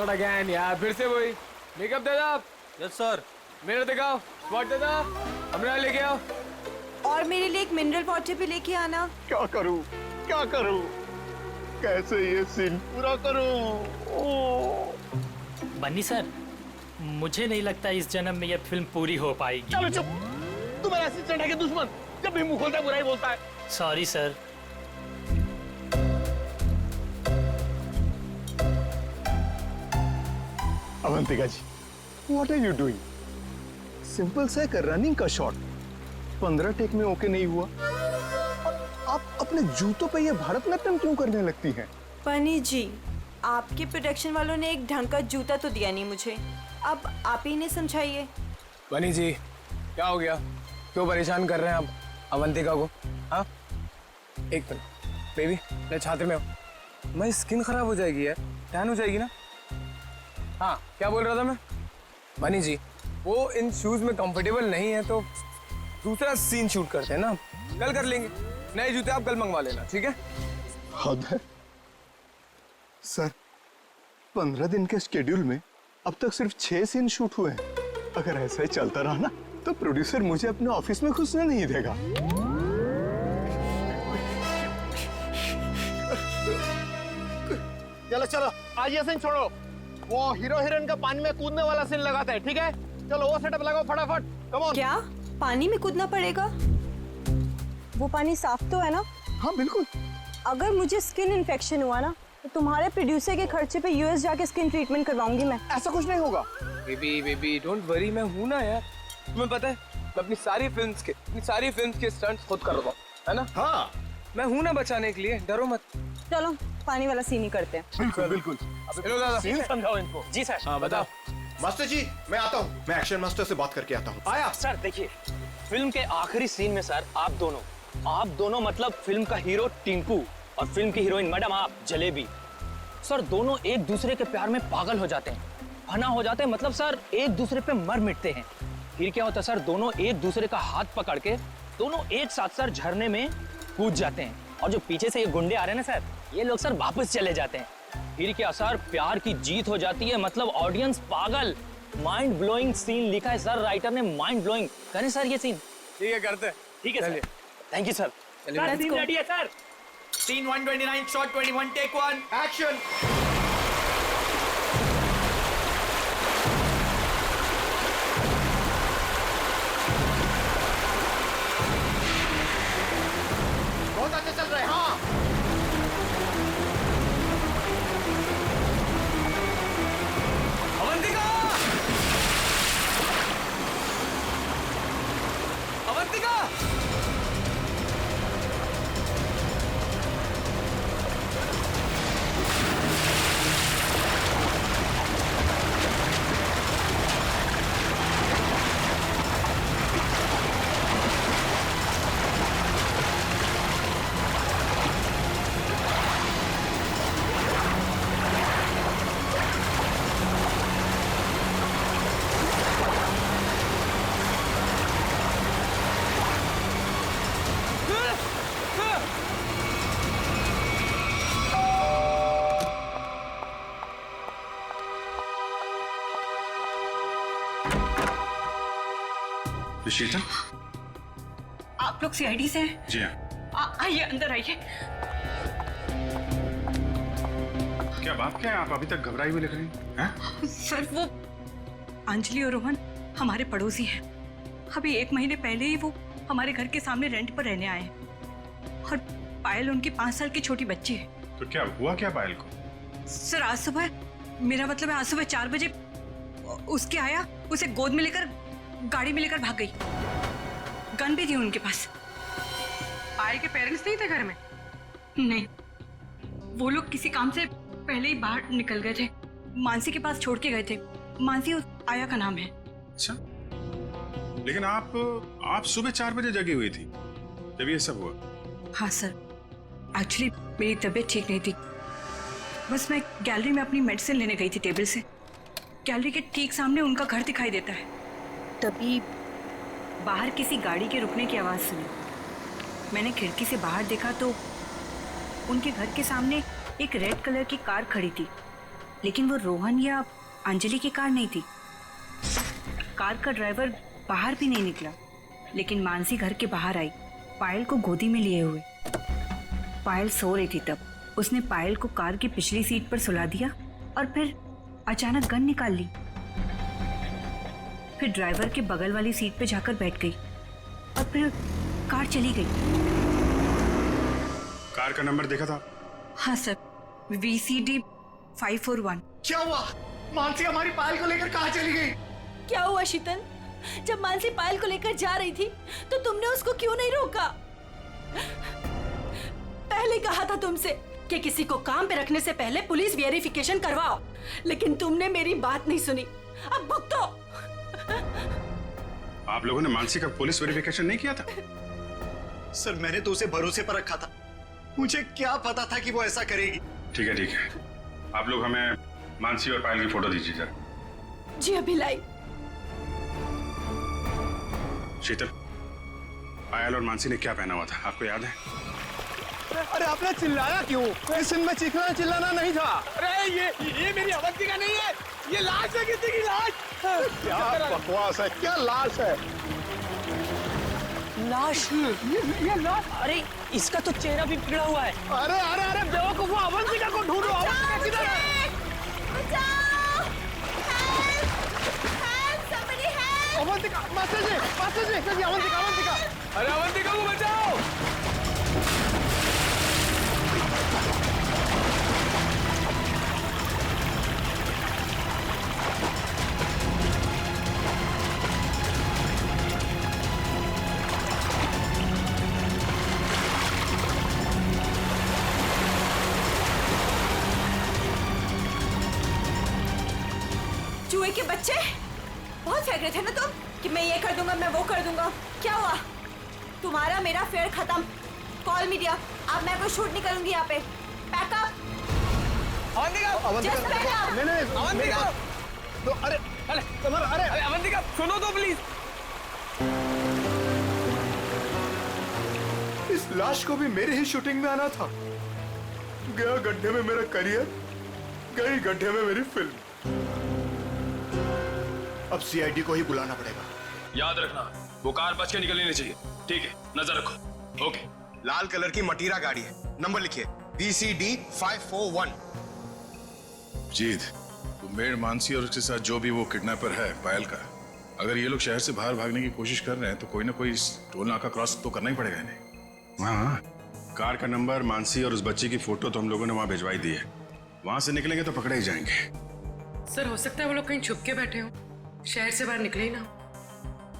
Not again यार, फिर से वही। मेकअप दे दो। Yes sir. मिरर दिखाओ, स्पॉट दे दो, अमरा लेके आओ। और मेरे लिए एक मिनरल वाटर भी लेके आना। क्या करूं, क्या करूं, कैसे ये सीन पूरा करूं? बन्नी सर, मुझे नहीं लगता इस जन्म में यह फिल्म पूरी हो पाएगी। चलो चुप, तुम्हारा असिस्टेंट है कि दुश्मन? जब भी मुंह खोलता है बुराई बोलता है। Sorry sir. Avantika ji, what are you doing? Simple सा एक रनिंग का शॉट 15 टेक में ओके नहीं हुआ। आप अपने जूतों पे ये भारतनाट्यम क्यों करने लगती हैं? बनी जी, आपके प्रोडक्शन वालों ने एक ढंग का जूता तो दिया नहीं मुझे, अब आप ही ने समझाइए। बनी जी, क्या हो गया? क्यों परेशान कर रहे हैं आप अवंतिका को? हाँ, एक मिनट बेबी, मैं छात्र में हूँ। मेरी स्किन खराब हो जाएगी यार, टैन हो जाएगी ना। हाँ, क्या बोल रहा था मैं? बनी जी, वो इन शूज में कंफर्टेबल नहीं है तो दूसरा सीन शूट करते हैं ना, कल कर लेंगे। नए जूते आप कल मंगवा लेना, ठीक है? हद है सर, 15 दिन के शेड्यूल में अब तक सिर्फ 6 सीन शूट हुए हैं। अगर ऐसा ही चलता रहा ना तो प्रोड्यूसर मुझे अपने ऑफिस में घुसने नहीं देगा। चलो चलो, आज ये सीन छोड़ो, वो हीरो हीरोइन का पानी में कूदने वाला सीन लगाते हैं, ठीक है? चलो वो सेटअप लगाओ फटाफट, कम ऑन। क्या पानी में कूदना पड़ेगा? वो पानी साफ तो है ना? हाँ बिल्कुल। अगर मुझे स्किन इन्फेक्शन हुआ ना तो तुम्हारे प्रोड्यूसर के खर्चे पे यूएस जाके स्किन ट्रीटमेंट करवाऊंगी मैं। ऐसा कुछ नहीं होगा। बेबी डोंट वरी, मैं हूं ना यार। तुम्हें पता है, मैं अपनी सारी फिल्म्स के स्टंट्स खुद कर रहा हूं, है ना? हाँ, मैं हूं ना बचाने के लिए, डरो मत। चलो पानी वाला सीन ही करते हैं। बिल्कुल बिल्कुल। हेलो दादा, सीन समझाओ इनको। जी सर। हाँ बताओ। मास्टर जी, मैं आता हूँ, मैं एक्शन मास्टर से बात करके आता हूँ। आया सर देखिए, फिल्म के आखिरी सीन में सर आप दोनों मतलब फिल्म का हीरो टिंकू और फिल्म की हीरोइन मैडम आप जलेबी, सर दोनों एक दूसरे के प्यार में पागल हो जाते हैं, फना हो जाते हैं, मतलब सर एक दूसरे पे मर मिटते हैं। फिर क्या होता है सर, दोनों एक दूसरे का हाथ पकड़ के दोनों एक साथ सर झरने में कूद जाते हैं, और जो पीछे से ये गुंडे आ रहे हैं ना सर, ये लोग सर वापस चले जाते हैं। फिर क्या सर, प्यार की जीत हो जाती है, मतलब ऑडियंस पागल। माइंड ब्लोइंग सीन लिखा है सर, राइटर ने माइंड ब्लोइंग। करें सर ये सीन? ठीक है, करते हैं। ठीक है सर, थैंक यू सर। चलिए, सीन रेडी है sir. Scene 129 shot 21 take 1 action. बहुत अच्छा चल रहा है। हाँ, अवंतिका! अवंतिका! विशेषण, आप लोग सीआईडी से हैं? जी हाँ। आइए अंदर आइए। क्या बात क्या है, आप अभी तक घबराई हुई लग रही हैं? सर वो अंजलि और रोहन हमारे पड़ोसी हैं। अभी 1 महीने पहले ही वो हमारे घर के सामने रेंट पर रहने आए हैं, और पायल उनकी 5 साल की छोटी बच्ची है। तो क्या हुआ क्या पायल को? सर आज सुबह, मेरा मतलब है आज सुबह 4 बजे उसके आया, उसे गोद में लेकर गाड़ी में लेकर भाग गई। गन भी थी उनके पास। पायल के पेरेंट्स नहीं थे घर में? नहीं, वो लोग किसी काम से पहले ही बाहर निकल गए थे, मानसी के पास छोड़ के गए थे। मानसी उस आया का नाम है। अच्छा, लेकिन आप सुबह 4 बजे जगी हुई थी जब ये सब हुआ? हाँ सर, एक्चुअली मेरी तबीयत ठीक नहीं थी, बस मैं गैलरी में अपनी मेडिसिन लेने गई थी टेबल से। गैलरी के ठीक सामने उनका घर दिखाई देता है, तभी बाहर किसी गाड़ी के रुकने की आवाज़ सुनी। मैंने खिड़की से बाहर देखा तो उनके घर के सामने एक रेड कलर की कार खड़ी थी, लेकिन वो रोहन या अंजलि की कार नहीं थी। कार का ड्राइवर बाहर भी नहीं निकला, लेकिन मानसी घर के बाहर आई, पायल को गोदी में लिए हुए। पायल सो रही थी तब उसने पायल को कार की पिछली सीट पर सुला दिया और फिर अचानक गन निकाल ली। फिर ड्राइवर के बगल वाली सीट पे जाकर बैठ गई और फिर कार चली गई। कार का नंबर देखा था? हाँ सर, VCD 541। क्या हुआ? मानसी हमारी पायल को लेकर कहाँ चली गई? क्या हुआ शीतल? जब मानसी पायल को लेकर जा रही थी तो तुमने उसको क्यों नहीं रोका? पहले कहा था तुमसे कि किसी को काम पे रखने से पहले पुलिस वेरिफिकेशन करवाओ, लेकिन तुमने मेरी बात नहीं सुनी। अब भुगतो। आप लोगों ने मानसी का पुलिस वेरिफिकेशन नहीं किया था? सर मैंने तो उसे भरोसे पर रखा था, मुझे क्या पता था कि वो ऐसा करेगी। ठीक है ठीक है, आप लोग हमें मानसी और पायल की फोटो दीजिए जरा। जी अभी लाई। शीतल, पायल और मानसी ने क्या पहना हुआ था आपको याद है? अरे आपने चिल्लाया क्यों? इस सीन में चीखना चिल्लाना नहीं था। अरे ये मेरी अवंतिका नहीं है, ये लाश है, किसी की लाश। क्या बकवास है, क्या लाश है? लाश? ये लाश? अरे इसका तो चेहरा भी बिगड़ा हुआ है। अरे अरे अरे बेवकूफ, अवंतिका को ढूंढो। अवंतिका किधर है? अवंतिका, मास्टर जी, अवंतिका, अवंतिका। अरे अवंतिका को बचाओ। चूहे के बच्चे, बहुत फेंक रहे थे ना तुम कि मैं ये कर दूंगा, मैं वो कर दूंगा। क्या हुआ? तुम्हारा मेरा फेयर खत्म। कॉल मीडिया, अब मैं कोई शूट नहीं करूंगी यहाँ पे। पैकअप। अवंतिका, नहीं अवंतिका। तो अरे अरे अवंतिका सुनो तो प्लीज। इस लाश को भी मेरी ही शूटिंग में आना था। गया गड्ढे में मेरा करियर, गई गड्ढे में मेरी फिल्म। अब CID को ही बुलाना पड़ेगा। याद रखना, वो कार बच के निकलनी नहीं चाहिए। ठीक है, नजर रखो। ओके। लाल कलर की मटीरा गाड़ी है, नंबर लिखिए VCD 541। जीत, कुंभेड़ मानसी और उसके साथ जो भी वो किडनैपर है पायल का, अगर ये लोग शहर से बाहर भागने की कोशिश कर रहे हैं तो कोई ना कोई टोल नाका क्रॉस तो करना ही पड़ेगा इन्हें। हाँ, कार का नंबर, मानसी और उस बच्ची की फोटो तो हम लोगों ने वहां भिजवाई दी है। वहां से निकलेंगे तो पकड़े ही जाएंगे। सर हो सकता है वो लोग कहीं छुप के बैठे हो, शहर से बाहर निकले ही ना।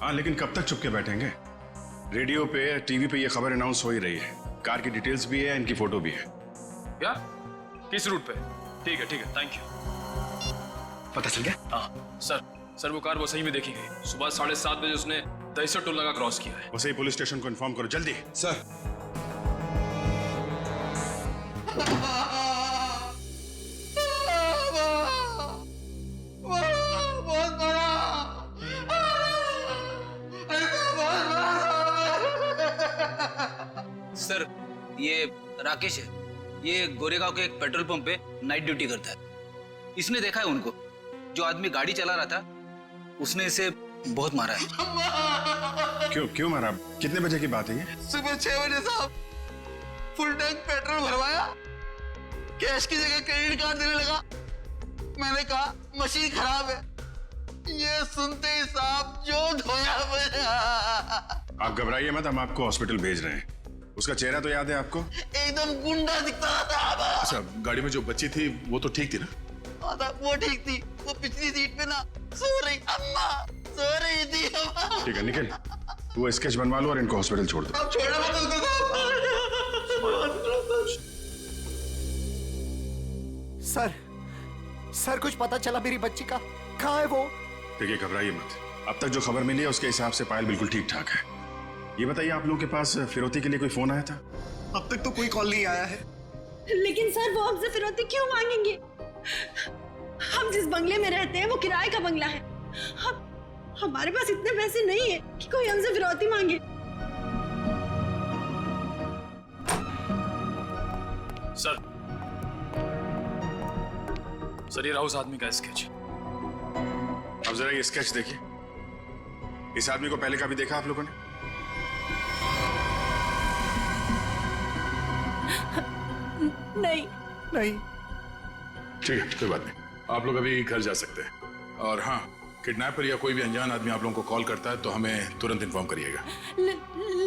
हाँ, लेकिन कब तक चुप के बैठेंगे? रेडियो पे, टीवी पे ये खबर अनाउंस हो ही रही है। कार की डिटेल्स भी है, इनकी फोटो भी है। क्या? किस रूट पे? ठीक है, थैंक यू। पता चल गया? हाँ सर वो कार वो सही में देखी गई। सुबह 7:30 बजे उसने दहिसर टोल नाका क्रॉस किया है। वैसे ही पुलिस स्टेशन को इन्फॉर्म करो जल्दी। सर। सर ये राकेश है, ये गोरेगांव के एक पेट्रोल पंप पे नाइट ड्यूटी करता है। इसने देखा है उनको, जो आदमी गाड़ी चला रहा था उसने इसे बहुत मारा है। क्यों मारा? कितने बजे की बात है ये? सुबह 6 बजे साहब, फुल टैंक पेट्रोल भरवाया, कैश की जगह क्रेडिट कार्ड देने लगा। मैंने कहा मशीन खराब है, ये सुनते ही साहब जो धोया मेरा। आप घबराइए मत, हम आपको हॉस्पिटल भेज रहे हैं। उसका चेहरा तो याद है आपको? एकदम गुंडा दिखता था। अच्छा, गाड़ी में जो बच्ची थी वो तो ठीक थी ना? वो ठीक थी, वो पिछली सीट पे ना सो रही, अम्मा सो रही थी। ठीक है निखिल, वो स्केच बनवा लो और इनको हॉस्पिटल छोड़ दो। अब छोड़ो मत उसको सर, सर कुछ पता चला मेरी बच्ची का? कहाँ है वो? देखिए घबराइए मत, अब तक जो खबर मिली है उसके हिसाब से पायल बिल्कुल ठीक ठाक है। ये बताइए, आप लोगों के पास फिरौती के लिए कोई फोन आया था? अब तक तो कोई कॉल नहीं आया है। लेकिन सर वो हमसे फिरौती क्यों मांगेंगे? हम जिस बंगले में रहते हैं वो किराए का बंगला है। हमारे पास इतने पैसे नहीं है कि कोई हमसे फिरौती मांगे। सर ये रहा उस आदमी का स्केच। अब जरा ये स्केच देखिए। इस आदमी को पहले कभी देखा आप लोगों ने? नहीं। नहीं। ठीक है, कोई बात नहीं, आप लोग अभी घर जा सकते हैं। और हाँ, किडनैपर या कोई भी अनजान आदमी आप लोगों को कॉल करता है तो हमें तुरंत इन्फॉर्म करिएगा।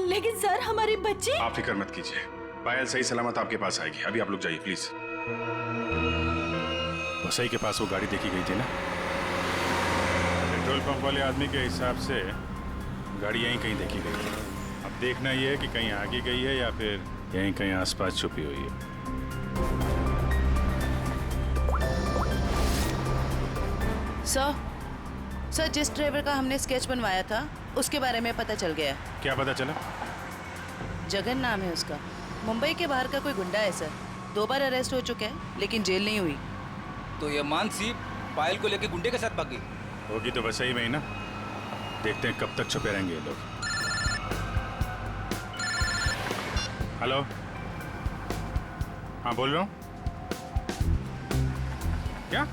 लेकिन सर हमारी बच्ची। आप फिक्र मत कीजिए, पायल सही सलामत आपके पास आएगी। अभी आप लोग जाइए प्लीज। वसई के पास वो गाड़ी देखी गई थी ना? पेट्रोल पंप वाले आदमी के हिसाब से गाड़ी यहीं कहीं देखी गई थी। अब देखना ये है कि कहीं आगे गई है या फिर यहीं कहीं आसपास छुपी हुई है। सर जिस ड्राइवर का हमने स्केच बनवाया था उसके बारे में पता चल गया। क्या पता चला? जगन नाम है उसका। मुंबई के बाहर का कोई गुंडा है सर। 2 बार अरेस्ट हो चुका है लेकिन जेल नहीं हुई। तो ये मानसी पायल को लेके गुंडे के साथ भागी होगी तो वसई में ही ना। देखते हैं कब तक छुपे रहेंगे ये लोग। हेलो, हाँ बोल रहा हूँ। क्या?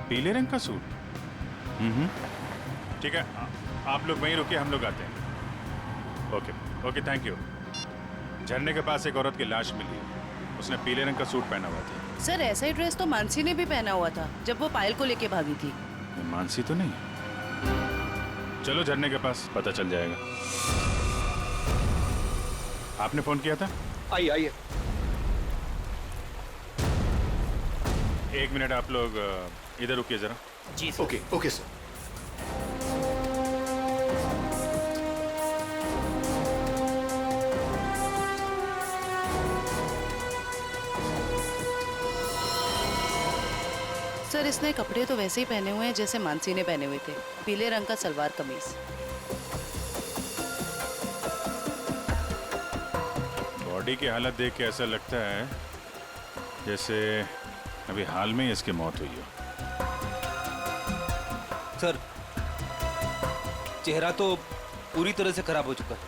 पीले रंग का सूट? ठीक है, आप लोग वहीं रुकिए, हम लोग आते हैं। Okay, thank you. झरने के पास एक औरत की लाश मिली है। उसने पीले रंग का सूट पहना हुआ था। सर ऐसा ही ड्रेस तो मानसी ने भी पहना हुआ था जब वो पायल को लेके भागी थी। ये मानसी तो नहीं? चलो झरने के पास, पता चल जाएगा। आपने फोन किया था? आइए। 1 मिनट, आप लोग इधर रुकिए जरा। जी ओके ओके सर। सर इसने कपड़े तो वैसे ही पहने हुए हैं जैसे मानसी ने पहने हुए थे। पीले रंग का सलवार कमीज। बॉडी की हालत देख के ऐसा लगता है जैसे अभी हाल में ही इसकी मौत हुई हो। सर चेहरा तो पूरी तरह से खराब हो चुका है।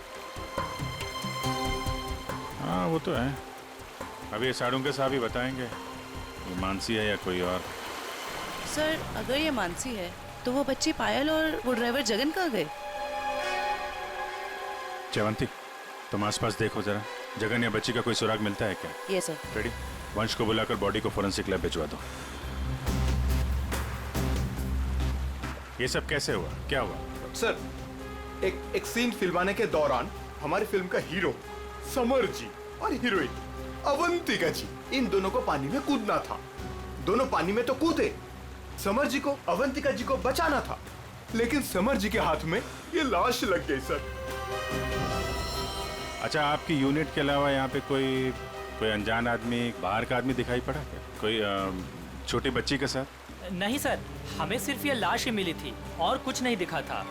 हाँ वो तो है। अभी ये साड़ू के साहब ही बताएंगे ये मानसी है या कोई और। सर अगर ये मानसी है तो वो बच्ची पायल और वो ड्राइवर जगन कहाँ गए? जयवंती, तुम आसपास देखो जरा। जगन या बच्ची का कोई सुराग मिलता है क्या? ये सर। रेडी? वंश को बुलाकर बॉडी को फोरेंसिक लैब भिजवा दो। ये सब कैसे हुआ? क्या हुआ? सर एक सीन फिल्माने के दौरान हमारी फिल्म का हीरो समर जी और हीरोइन अवंतिका जी, इन दोनों को पानी में कूदना था। दोनों पानी में तो कूदे। समर जी को अवंतिका जी को बचाना था, लेकिन समर जी के हाथ में ये लाश लग गई सर। अच्छा, आपकी यूनिट के अलावा यहाँ पे कोई अनजान आदमी, बाहर का आदमी दिखाई पड़ा क्या? कोई छोटी बच्ची के साथ? नहीं सर, हमें सिर्फ ये लाश ही मिली थी और कुछ नहीं दिखा था।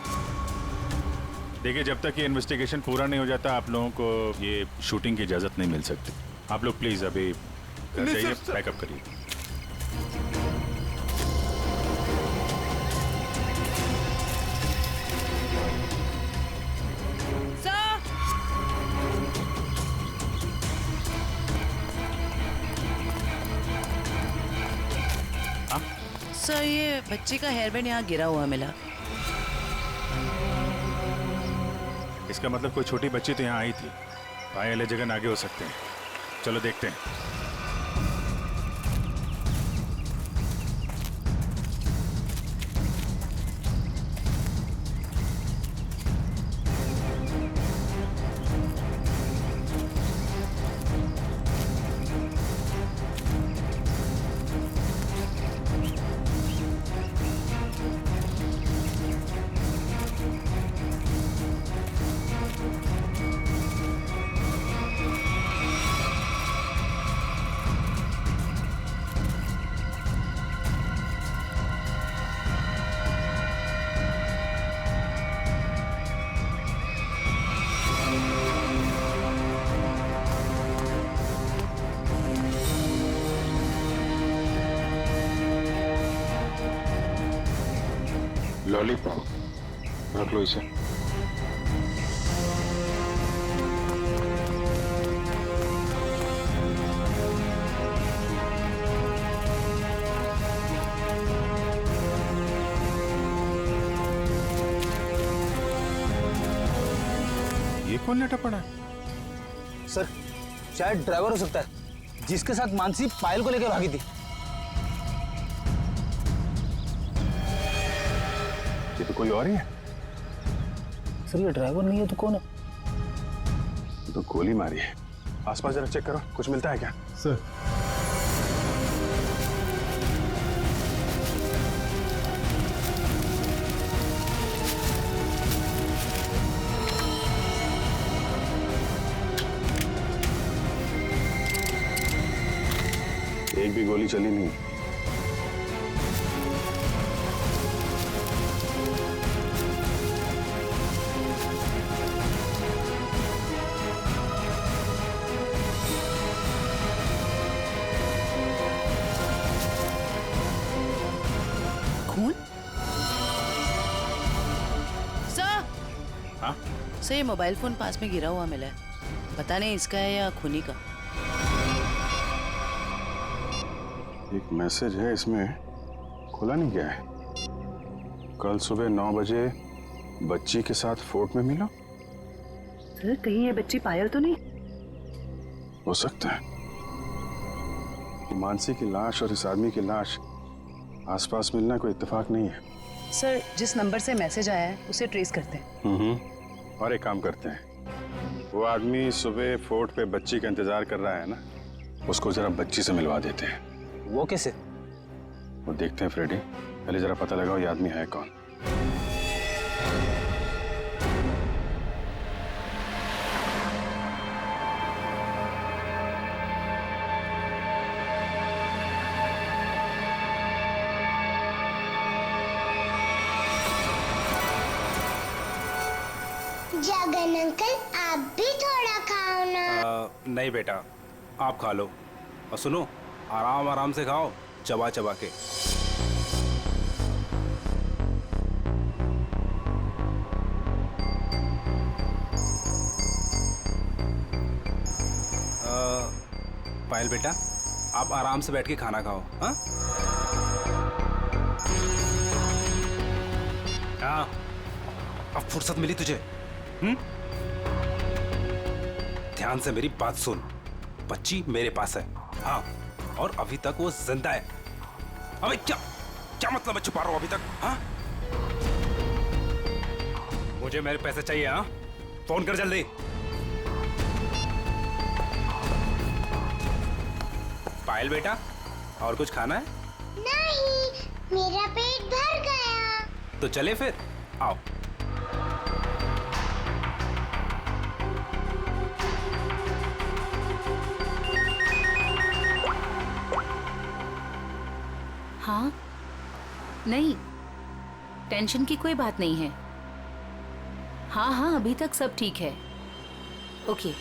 देखिए, जब तक ये इन्वेस्टिगेशन पूरा नहीं हो जाता आप लोगों को ये शूटिंग की इजाजत नहीं मिल सकती। आप लोग प्लीज अभी घर जाइए, पैकअप करिए। सर ये बच्ची का हेयरबैंड यहाँ गिरा हुआ मिला। इसका मतलब कोई छोटी बच्ची तो यहाँ आई थी। पायल या जगन आगे हो सकते हैं। चलो देखते हैं। लॉलीपॉप रख लो इसे। ये कौन लेटा पड़ा है? सर शायद ड्राइवर हो सकता है जिसके साथ मानसी पायल को लेकर भागी थी। ये तो कोई और ही है। सर ये ड्राइवर नहीं है तो कौन है? तो गोली मारी है। आसपास जरा चेक करो, कुछ मिलता है क्या? सर एक भी गोली चली नहीं। खून? सर हाँ? सर ये मोबाइल फोन पास में गिरा हुआ मिला है, पता नहीं इसका है या खूनी का। एक मैसेज है इसमें, खुला नहीं गया है। कल सुबह 9 बजे बच्ची के साथ फोर्ट में मिलो। सर कहीं ये बच्ची पायल तो नहीं? हो सकता है। मानसी की लाश और इस आदमी की लाश आसपास मिलना कोई इत्तेफाक नहीं है। सर जिस नंबर से मैसेज आया है उसे ट्रेस करते हैं। और एक काम करते हैं, वो आदमी सुबह फोर्ट पे बच्ची का इंतजार कर रहा है ना, उसको जरा बच्ची से मिलवा देते हैं। वो कैसे? वो देखते हैं फ्रेडी, पहले जरा पता लगाओ ये आदमी है कौन। जगन अंकल आप भी थोड़ा खाओ ना। नहीं बेटा, आप खा लो और सुनो, आराम आराम से खाओ, चबा चबा के। पायल बेटा, आप आराम से बैठ के खाना खाओ। हाँ हाँ, अब फुर्सत मिली तुझे? ध्यान से मेरी बात सुन, बच्ची मेरे पास है। हाँ, और अभी तक वो जिंदा है। अबे क्या क्या मतलब है छुपा रहा हूं अभी तक? हाँ, मुझे मेरे पैसे चाहिए। हाँ, फोन कर जल्दी। पायल बेटा, और कुछ खाना है? नहीं, मेरा पेट भर गया। तो चले फिर, आओ। हाँ नहीं, टेंशन की कोई बात नहीं है। हाँ हाँ अभी तक सब ठीक है। ओके।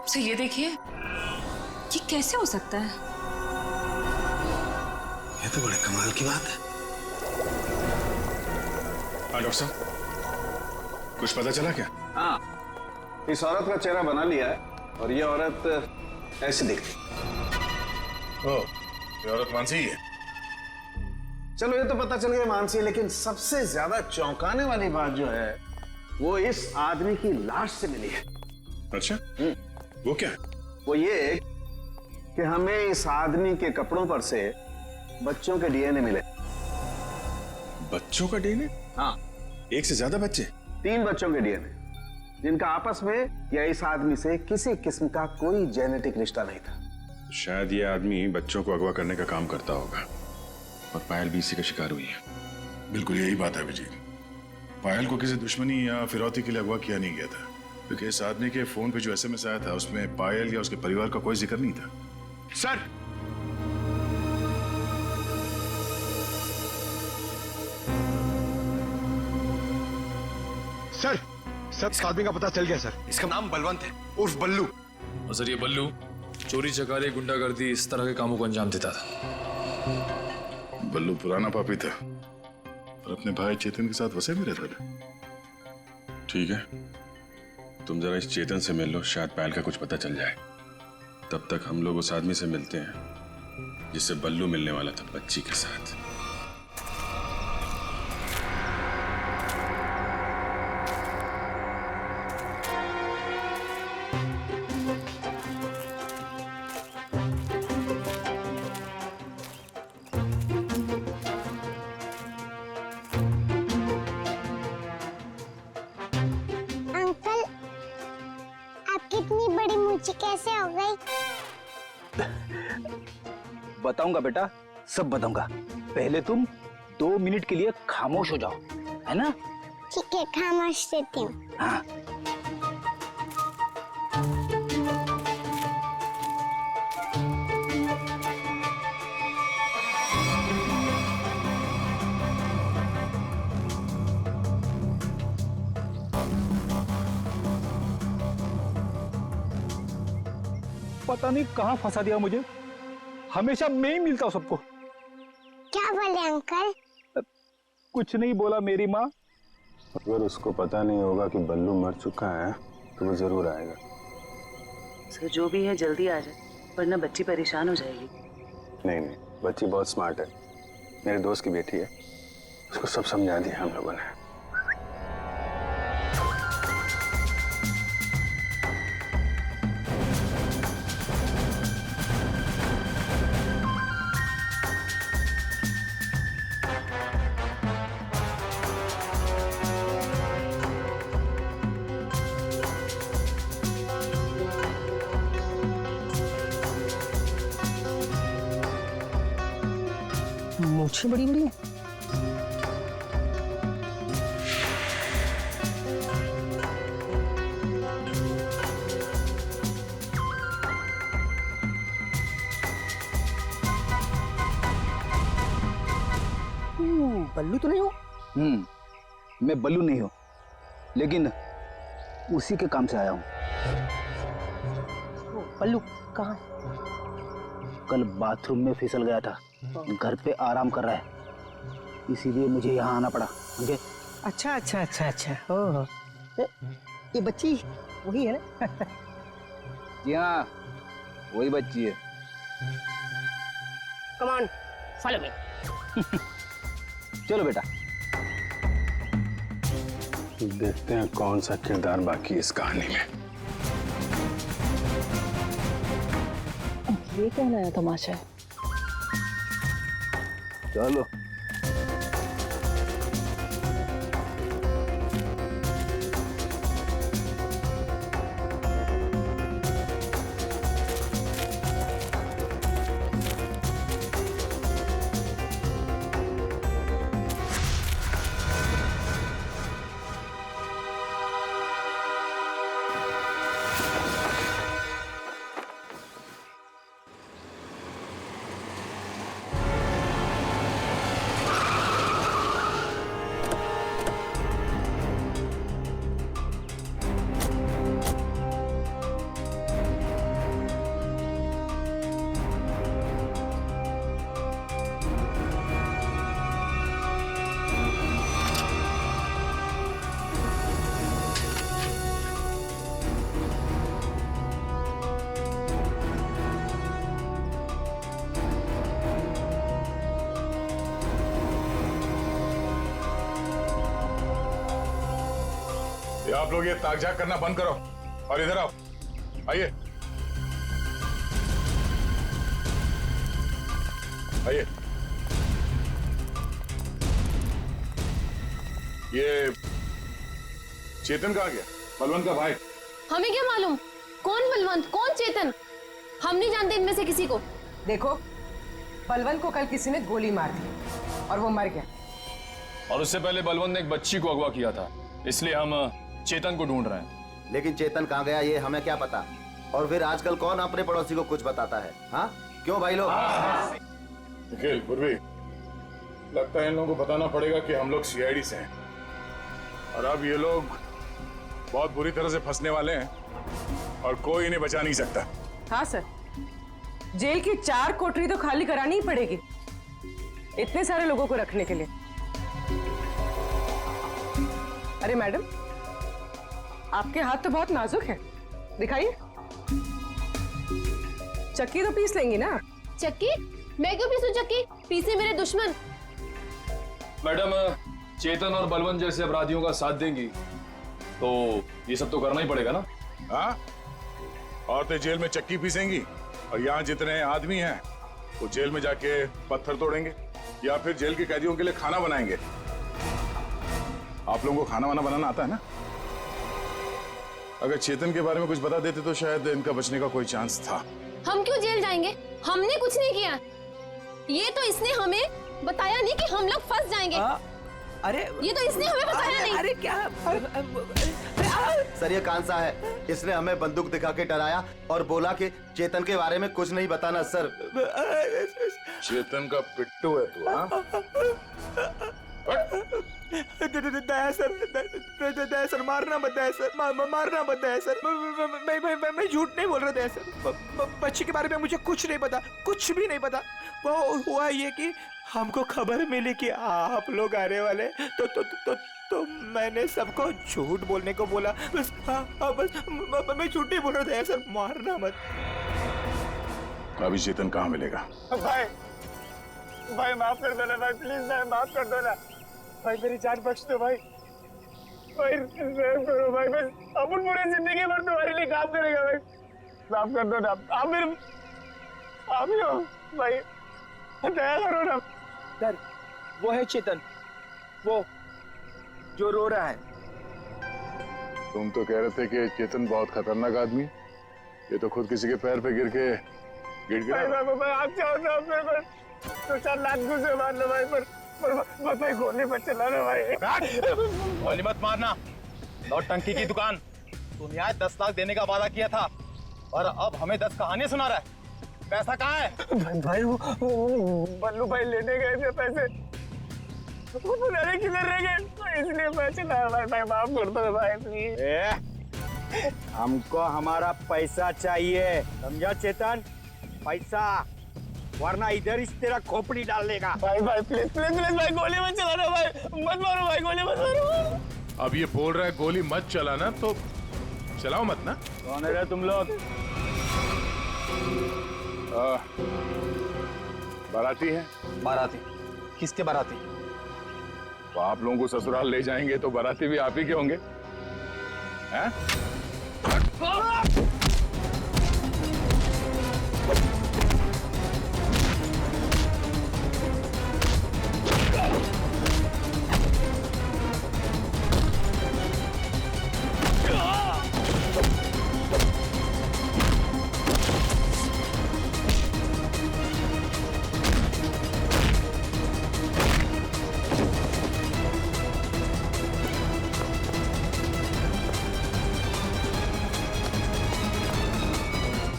सर ये देखिए, ये कैसे हो सकता है? ये तो बड़े कमाल की बात है। हाँ डॉक्टर साहब, कुछ पता चला क्या? हाँ, इस औरत का चेहरा बना लिया है और ये औरत ऐसे दिखती। ओ, ये औरत मानसी ही है। चलो ये तो पता चल गया मानसी, लेकिन सबसे ज्यादा चौंकाने वाली बात जो है वो इस आदमी की लाश से मिली है। अच्छा, वो क्या? वो ये कि हमें इस आदमी के कपड़ों पर से बच्चों के डीएनए मिले। बच्चों का डीएनए? हाँ, एक से ज्यादा बच्चे? 3 बच्चों के डीएनए, जिनका आपस में या इस आदमी से किसी किस्म का कोई जेनेटिक रिश्ता नहीं था। शायद ये आदमी बच्चों को अगवा करने का काम करता होगा और पायल भी इसी का शिकार हुई है। बिल्कुल यही बात है अभिजीत। पायल को किसी दुश्मनी या फिरौती के लिए अगवा किया नहीं गया था, क्योंकि इस आदमी के फोन पे जो एसएमएस आया था उसमें पायल या उसके परिवार का कोई जिक्र नहीं था। सर, सर इस आदमी का पता चल गया सर। इसका नाम बलवंत है उर्फ बल्लू। और सर ये बल्लू चोरी चकारी गुंडागर्दी इस तरह के कामों को अंजाम देता था। बल्लू पुराना पापी था और अपने भाई चेतन के साथ वसे में रहता था। ठीक है, तुम जरा इस चेतन से मिल लो, शायद पायल का कुछ पता चल जाए। तब तक हम लोग उस आदमी से मिलते हैं जिससे बल्लू मिलने वाला था बच्ची के साथ। अंकल, आपकी इतनी बड़ी मूंछें कैसे हो गई? बताऊंगा बेटा, सब बताऊंगा। पहले तुम 2 मिनट के लिए खामोश हो जाओ, है ना? ठीक है, खामोश रहती हूँ। हाँ। पता नहीं कहाँ फंसा दिया मुझे। हमेशा मैं ही मिलता हूँ सबको। क्या बोले अंकल? कुछ नहीं बोला मेरी माँ। अगर उसको पता नहीं होगा कि बल्लू मर चुका है तो वो जरूर आएगा। सर जो भी है जल्दी आ जाए, वरना बच्ची परेशान हो जाएगी। नहीं नहीं, बच्ची बहुत स्मार्ट है, मेरे दोस्त की बेटी है, उसको सब समझा दिया हम लोगों ने। मूंछें बड़ी बड़ी हैं। बल्लू तो नहीं हो? मैं बल्लू नहीं हूँ, लेकिन उसी के काम से आया हूँ। बल्लू कहाँ? कल बाथरूम में फिसल गया था, घर पे आराम कर रहा है, इसीलिए मुझे यहाँ आना पड़ा। समझे? अच्छा अच्छा अच्छा अच्छा। ओह, ये बच्ची वही है ना? जी हाँ, वही बच्ची है। Come on, follow me. चलो बेटा। देखते हैं कौन सा किरदार बाकी इस कहानी में। ये क्या नया तमाशा है? चलो। ये आप लोग ये ताक-झाक करना बंद करो और इधर आओ। आइए। आइए। ये चेतन कहाँ गया? बलवंत का भाई। हमें क्या मालूम कौन बलवंत कौन चेतन, हम नहीं जानते इनमें से किसी को। देखो, बलवंत को कल किसी ने गोली मार दी और वो मर गया। और उससे पहले बलवंत ने एक बच्ची को अगवा किया था, इसलिए हम चेतन को ढूंढ रहे हैं। लेकिन चेतन कहाँ गया ये हमें क्या पता। और फिर आजकल कौन अपने पड़ोसी को कुछ बताता है? हाँ क्यों भाई लोग? निखिल, पूर्वी, लगता है इन लोगों को बताना पड़ेगा कि हम लोग सीआईडी से हैं और अब ये लोग बहुत बुरी तरह से फंसने वाले हैं और कोई इन्हें बचा नहीं सकता। हाँ सर, जेल की 4 कोठरी तो खाली करानी ही पड़ेगी इतने सारे लोगों को रखने के लिए। अरे मैडम, आपके हाथ तो बहुत नाजुक है, दिखाइए। चक्की तो पीस लेंगी ना? चक्की? मैं क्यों पीसूं चक्की? पीसे मेरे दुश्मन। मैडम, चेतन और बलवंत जैसे अपराधियों का साथ देंगी तो ये सब तो करना ही पड़ेगा ना। हाँ, औरतें जेल में चक्की पीसेंगी और यहाँ जितने आदमी हैं वो जेल में जाके पत्थर तोड़ेंगे या फिर जेल के कैदियों के लिए खाना बनाएंगे। आप लोगों को खाना वाना बनाना आता है ना? अगर चेतन के बारे में कुछ बता देते तो शायद इनका बचने का कोई चांस था। हम क्यों जेल जाएंगे? हमने कुछ नहीं किया। ये तो इसने हमें बताया नहीं कि हम लोग फंस जाएंगे। अरे ये तो इसने हमें बताया नहीं। अरे क्या? सर ये कांसा है, इसने हमें बंदूक दिखा के डराया और बोला कि चेतन के बारे में कुछ नहीं बताना। सर चेतन का पिट्टू है तू? हाँ, दया सर, मारना मत दया सर, मारना मत दया सर। मैं झूठ नहीं बोल रहा दया सर। बच्ची के बारे में मुझे कुछ नहीं पता, कुछ भी नहीं पता। वो हुआ ये कि हमको खबर मिली कि आप लोग आने वाले, तो मैंने सबको झूठ बोलने को बोला। बस बस मैं झूठ नहीं बोल रहा दया सर, मारना मत। अभी चेतन कहाँ मिलेगा? भाई माफ कर दो ना भाई, प्लीज भाई माफ कर दो ना भाई, मेरी जान बख्श दो भाई। भाई करो भाई, बस अपन पूरी जिंदगी भर तुम्हारे लिए काम करेगा भाई, माफ कर दो ना। आप ही हो भाई, दया करो ना। सर वो है चेतन, वो जो रो रहा है। तुम तो कह रहे थे कि चेतन बहुत खतरनाक आदमी, ये तो खुद किसी के पैर पे गिर के गिर आप चाहो ना मेरे को 2-4 लाख घुसे मार लो भाई, पर भाई गोली मत चलाना भाई। गोली मत मारना। नौटंकी की दुकान, तुम यहाँ 10 लाख देने का वादा किया था और अब हमें 10 कहानियां सुना रहा है। पैसा कहाँ है? भाई वो बल्लू भाई लेने गए थे पैसे, वो पता नहीं किधर रह गए, तो इसलिए मैं चला। भाई माफ कर दो भाई प्लीज। हमको हमारा पैसा चाहिए, समझा चेतन? पैसा, वरना इधर इस तेरा खोपड़ी डाल देगा। भाई प्लीज प्लीज प्लीज भाई, गोली मत चलाना भाई, मत मारो भाई, गोली मत मारो। अब ये बोल रहा है गोली मत चलाना, तो चलाओ मत ना। कौन है तुम लोग? बाराती है। बाराती? किसके बाराती? तो आप लोगों को ससुराल ले जाएंगे तो बाराती भी आप ही के होंगे, हैं?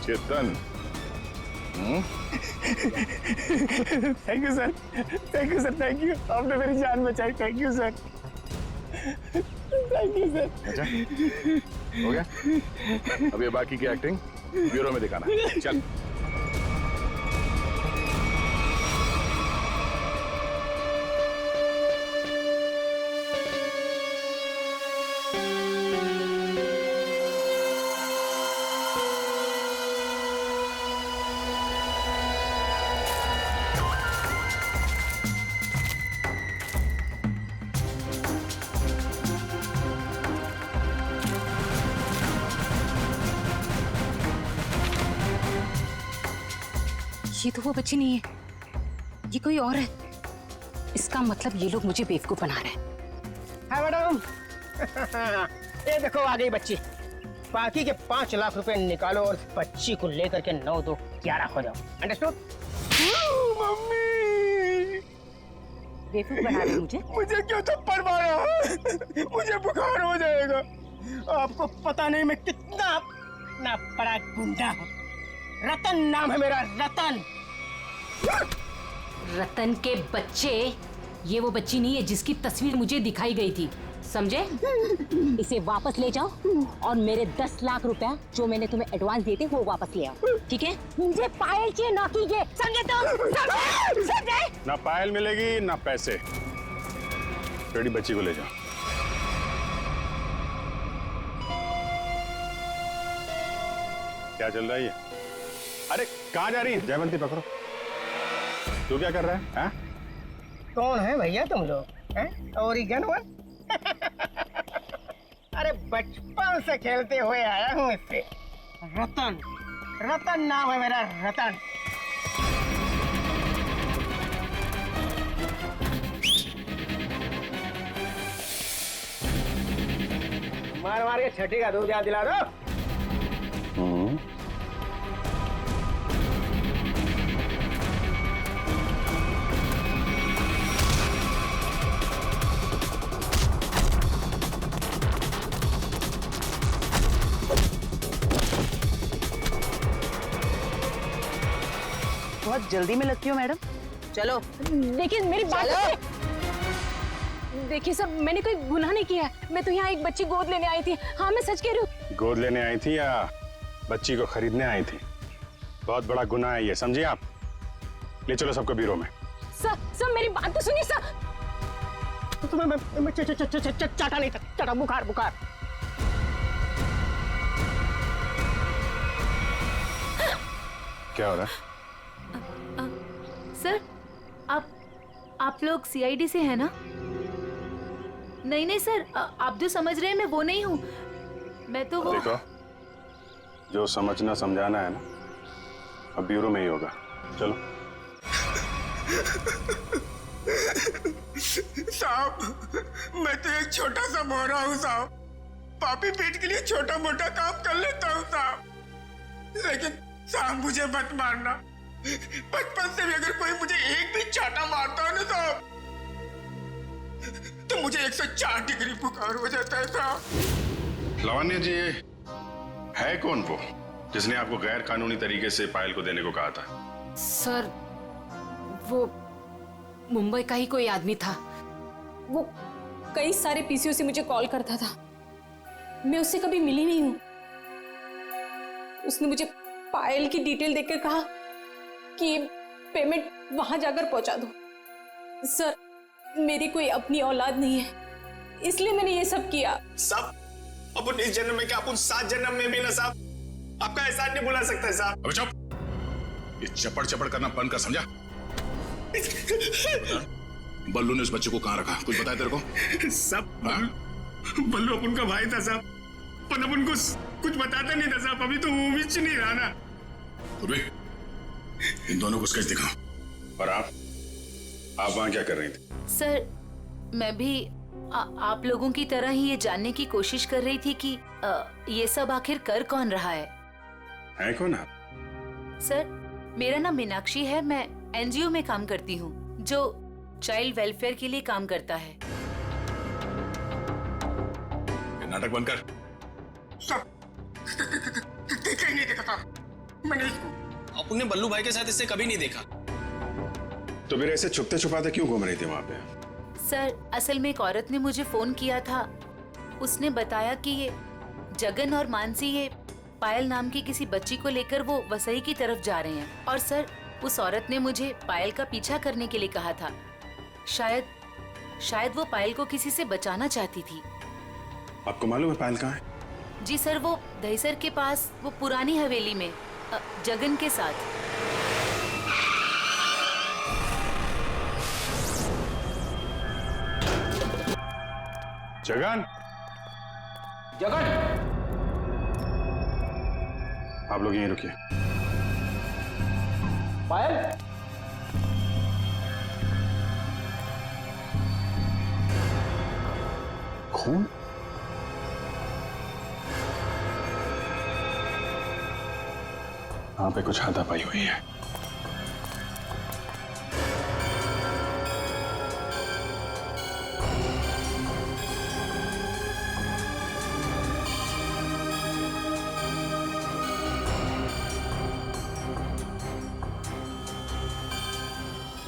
Chetan, thank you sir, thank you sir, thank you. आपने मेरी जान बचाई, thank you sir, thank you sir. अच्छा हो गया? अब ये बाकी की एक्टिंग ब्यूरो में दिखाना। चल। ये तो वो बच्ची नहीं है ये कोई और है। इसका मतलब ये लोग मुझे बेवकूफ बना रहे हैं। हाँ मैडम, ये देखो आ गई बच्ची। बाकी के 5 लाख रुपए निकालो और बच्ची को लेकर के 9 2 11 हो जाओ। अंडरस्टूड? मम्मी बेवकूफ बना रहे मुझे। मुझे क्यों थप्पड़ मारा? मुझे बुखार हो जाएगा। आपको पता नहीं मैं कितना बड़ा गुंडा हूँ। रतन नाम है मेरा, रतन। रतन के बच्चे, ये वो बच्ची नहीं है जिसकी तस्वीर मुझे दिखाई गई थी, समझे? इसे वापस ले जाओ और मेरे 10 लाख रुपया जो मैंने तुम्हें एडवांस दिए थे वो वापस ले आओ, ठीक है? मुझे पायल चाहिए, ना कीजिए, समझे तो? समझे? ना पायल मिलेगी ना पैसे। रेडी, बच्ची को ले जाओ। क्या चल रहा है ये? अरे कहाँ जा रही है? जयवंती पकड़ो। तू क्या कर रहा है? हाँ? कौन है भैया तुम लोग? Oregon one? अरे बचपन से खेलते हुए आया हूँ इससे। रतन, रतन नाम है मेरा, रतन। मार मार के छठी का दूध याद दिला दो। बहुत जल्दी में लगती हो मैडम। चलो। लेकिन मेरी बात देखिए सब, मैंने कोई गुनाह नहीं किया है। मैं तो यहाँ एक बच्ची गोद लेने आई थी। हाँ मैं सच कह रही हूँ। गोद लेने आई थी या बच्ची को खरीदने आई थी? बहुत बड़ा गुनाह है ये, समझिए आप। ले चलो सबको ब्यूरो में। सर मेरी बात तो सुनिए सर। तुम्हें चाटा नहीं था, चाटा बुखार बुखार। क्या हो रहा है? सर आप लोग सीआईडी से हैं ना? नहीं सर, आप जो समझ रहे हैं मैं वो नहीं हूँ। मैं तो वो देखो, जो समझना समझाना है ना अब ब्यूरो में ही होगा। चलो। साहब, मैं तो एक छोटा सा मोहरा हूँ साहब। पापी पेट के लिए छोटा मोटा काम कर लेता हूँ साहब, लेकिन साहब मुझे मत मारना। बचपन से भी अगर कोई मुझे एक भी चाटा मारता है ना साहब, तो मुझे 104 डिग्री बुखार हो जाता है साहब। लावण्य जी, है कौन वो जिसने आपको गैर कानूनी तरीके से पायल को देने को कहा था? सर वो मुंबई का ही कोई आदमी था। वो कई सारे पीसीओ से मुझे कॉल करता था। मैं उससे कभी मिली नहीं हूँ। उसने मुझे पायल की डिटेल देकर कहा कि पेमेंट वहां जाकर पहुंचा दो। सर मेरी कोई अपनी औलाद नहीं है, इसलिए मैंने ये सब किया। साहब अपन इस जन्म में क्या, अपन 7 जन्म में भी ना साहब आपका एहसान नहीं भुला सकता है साहब। अबे चुप, ये चपड़ चपड़ करना बंद कर, समझा? बल्लू ने उस बच्चे को कहाँ रखा, कुछ बताया तेरे को? सब बल्लू अपन का भाई था साहब, पर अपन को कुछ बताता नहीं था साहब। अभी तो वो भी नहीं रहा ना। इन दोनों को स्केच दिखाओ। और आप वहां क्या कर रही थी? सर मैं भी आप लोगों की तरह ही ये जानने की कोशिश कर रही थी कि ये सब आखिर कर कौन रहा है कौन आप? सर मेरा नाम मीनाक्षी है। मैं एनजीओ में काम करती हूँ जो चाइल्ड वेलफेयर के लिए काम करता है। नाटक बंद कर। देखा ही नहीं देखा था मैंने इसको। अपने बल्लू भाई के साथ इससे कभी नहीं देखा। तो फिर ऐसे छुपते छुपाते क्यों घूम रही थी वहां पे? सर असल में एक औरत ने मुझे फोन किया था। उसने बताया कि ये जगन और मानसी ये पायल नाम की किसी बच्ची को लेकर वो वसई की तरफ जा रहे हैं। और सर उस औरत ने मुझे पायल का पीछा करने के लिए कहा था। शायद वो पायल को किसी से बचाना चाहती थी। आपको मालूम है पायल कहाँ है? जी सर, वो दहीसर के पास वो पुरानी हवेली में जगन के साथ। जगन, जगन, आप लोग यहीं रुकिए। पायल, खून? वहां पे कुछ हाथापाई हुई है।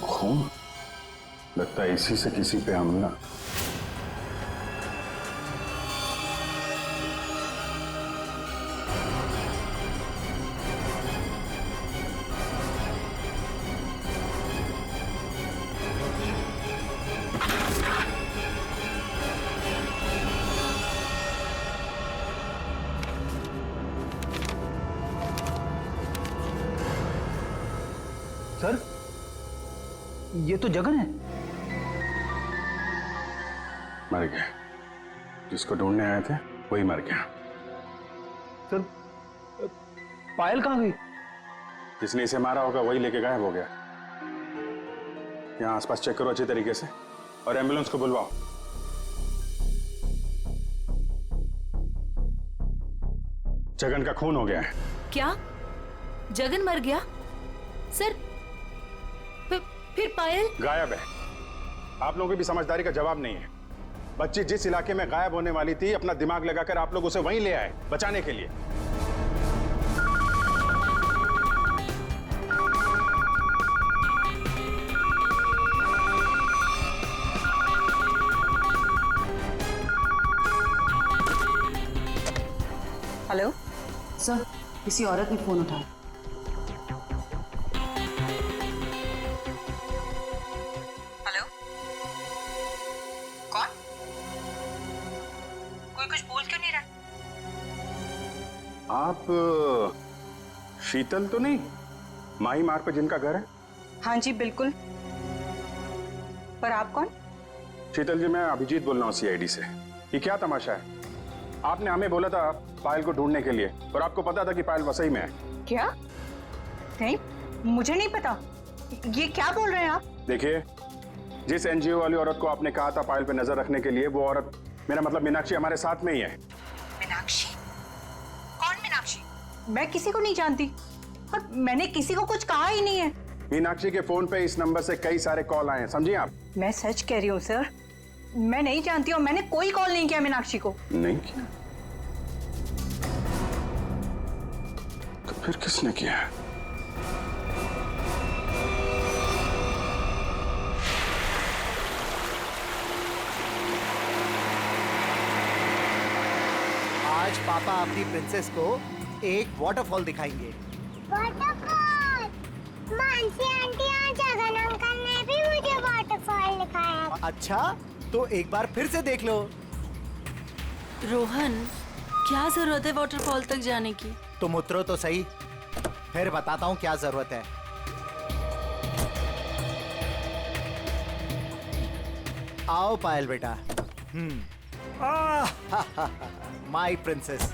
खून? लगता है इसी से किसी पे हमला। सर, ये तो जगन है। मर गया। जिसको ढूंढने आए थे वही मर गया। सर, पायल कहाँ गई? जिसने इसे मारा होगा वही लेके गायब हो गया। यहाँ आसपास चेक करो अच्छी तरीके से और एम्बुलेंस को बुलवाओ। जगन का खून हो गया है। क्या? जगन मर गया? सर, फिर पायल गायब है। आप लोगों की भी समझदारी का जवाब नहीं है। बच्ची जिस इलाके में गायब होने वाली थी, अपना दिमाग लगाकर आप लोग उसे वहीं ले आए बचाने के लिए। हेलो सर, किसी औरत ने फोन उठाया। हेलो, कौन? कोई कुछ बोल क्यों नहीं रहा? आप शीतल तो नहीं? माही मार्ग पे जिनका घर है? हाँ जी बिल्कुल। पर आप कौन? शीतल जी, मैं अभिजीत बोल रहा हूँ सीआईडी से। ये क्या तमाशा है? आपने हमें बोला था पायल को ढूंढने के लिए और आपको पता था कि पायल वसई में है। क्या? नहीं, मुझे नहीं पता। ये क्या बोल रहे हैं आप? देखिए, जिस एनजीओ वाली औरत को आपने कहा था पायल पे नजर रखने के लिए, वो औरत, मेरा मतलब मीनाक्षी, हमारे साथ में ही है। मीनाक्षी? कौन मीनाक्षी? मैं किसी को नहीं जानती और मैंने किसी को कुछ कहा ही नहीं है। मीनाक्षी के फोन पे इस नंबर से कई सारे कॉल आए हैं, समझिए आप। मैं सच कह रही हूँ सर, मैं नहीं जानती और मैंने कोई कॉल नहीं किया मीनाक्षी को। नहीं किया? तो फिर किसने किया? आज पापा अपनी प्रिंसेस को एक वाटरफॉल दिखाएंगे। वाटरफॉल? मानसी आंटी और जगन अंकल ने भी मुझे वाटरफॉल दिखाया। अच्छा, तो एक बार फिर से देख लो। रोहन, क्या जरूरत है वाटरफॉल तक जाने की? तुम उतरो तो सही, फिर बताता हूँ क्या जरूरत है। आओ पायल बेटा। My princess.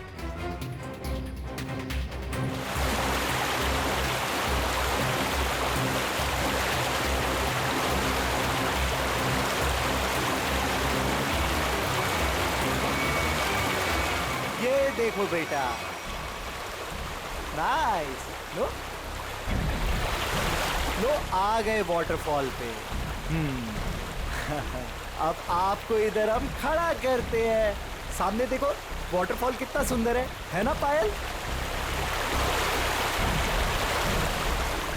ये देखो बेटा, नाइस। लो लो, आ गए वाटरफॉल पे। अब आपको इधर हम खड़ा करते हैं। सामने देखो, वाटरफॉल कितना सुंदर है ना पायल?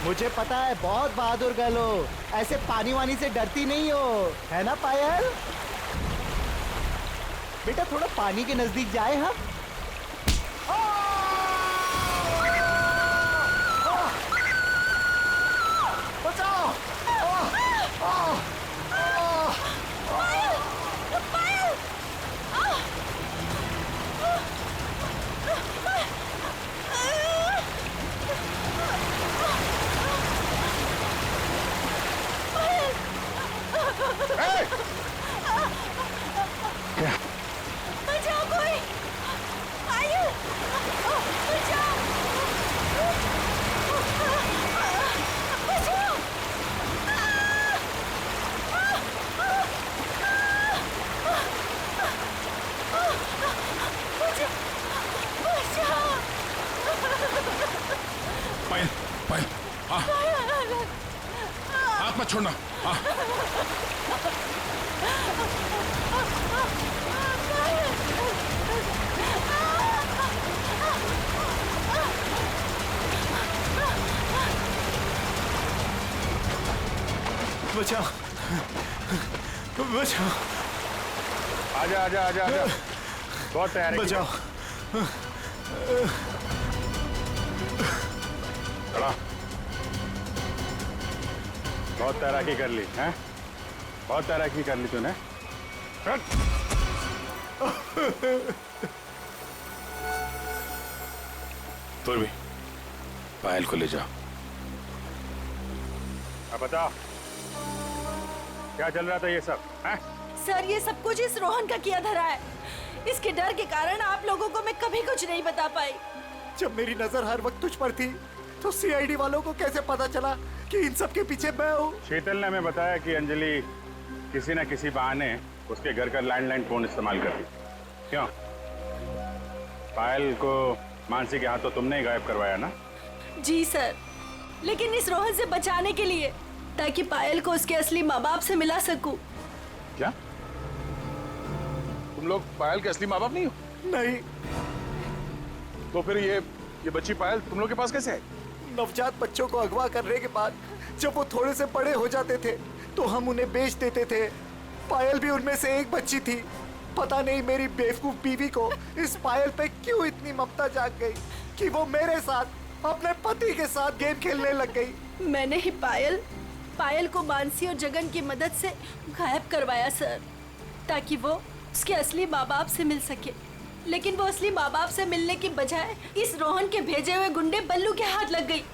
मुझे पता है बहुत बहादुर गर्ल हो, ऐसे पानी वानी से डरती नहीं हो, है ना पायल? बेटा थोड़ा पानी के नजदीक जाए हम। बचाओ! क्या? बचाओ कोई! पायल, हाँ हाथ मत छोड़ना, हाँ बचाओ, बचाओ, आजा आजा आजा आजा, बहुत तैयार है। बचाओ, खड़ा, बहुत तैराकी कर ली हैं? बहुत तैराकी कर ली तूने। तो भी पायल को ले जाओ। अब बताओ क्या चल रहा था ये सब, हैं? सर ये सब कुछ इस रोहन का किया धरा है। इसके डर के कारण आप लोगों को मैं कभी कुछ नहीं बता पाई। जब मेरी नजर हर वक्त तुझ पर थी तो सीआईडी वालों को कैसे पता चला कि इन सब के पीछे मैं हूँ? शीतल ने हमें बताया कि अंजलि किसी न किसी बहाने उसके घर का लैंडलाइन फोन इस्तेमाल करती। क्यों? पायल को मानसी के हाथों तुमने ही गायब करवाया ना? जी सर, लेकिन इस रोहन से बचाने के लिए, ताकि पायल को उसके असली माँ बाप से मिला सकूं। क्या तुम लोग पायल के असली माँ बाप नहीं हो? नहीं। तो फिर ये बच्ची पायल तुम लोग के पास कैसे आई? नवजात बच्चों को अगवा करने के बाद जब वो थोड़े से बड़े हो जाते थे तो हम उन्हें बेच देते थे। पायल भी उनमें से एक बच्ची थी। पता नहीं मेरी बेवकूफ बीवी को इस पायल पे क्यों इतनी ममता जाग गई कि वो मेरे साथ अपने पति के साथ गेम खेलने लग गई। मैंने ही पायल को मानसी और जगन की मदद से गायब करवाया सर, ताकि वो उसके असली माँ बाप से मिल सके। लेकिन वो असली माँ बाप से मिलने की बजाय इस रोहन के भेजे हुए गुंडे बल्लू के हाथ लग गई।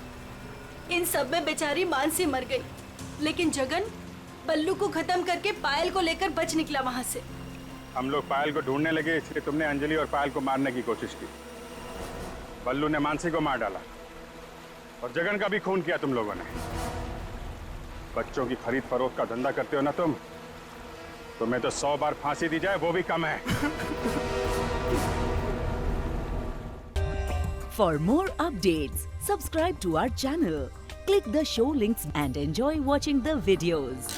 इन सब में बेचारी मानसी मर गई, लेकिन जगन बल्लू को खत्म करके पायल को लेकर बच निकला वहां से। हम लोग पायल को ढूंढने लगे, इसलिए तुमने अंजलि और पायल को मारने की कोशिश की। बल्लू ने मानसी को मार डाला और जगन का भी खून किया तुम लोगों ने। बच्चों की खरीद फरोख्त का धंधा करते हो ना तुम, तुम्हें तो 100 बार फांसी दी जाए वो भी कम है। For more updates, subscribe to our channel, click the show links and enjoy watching the videos.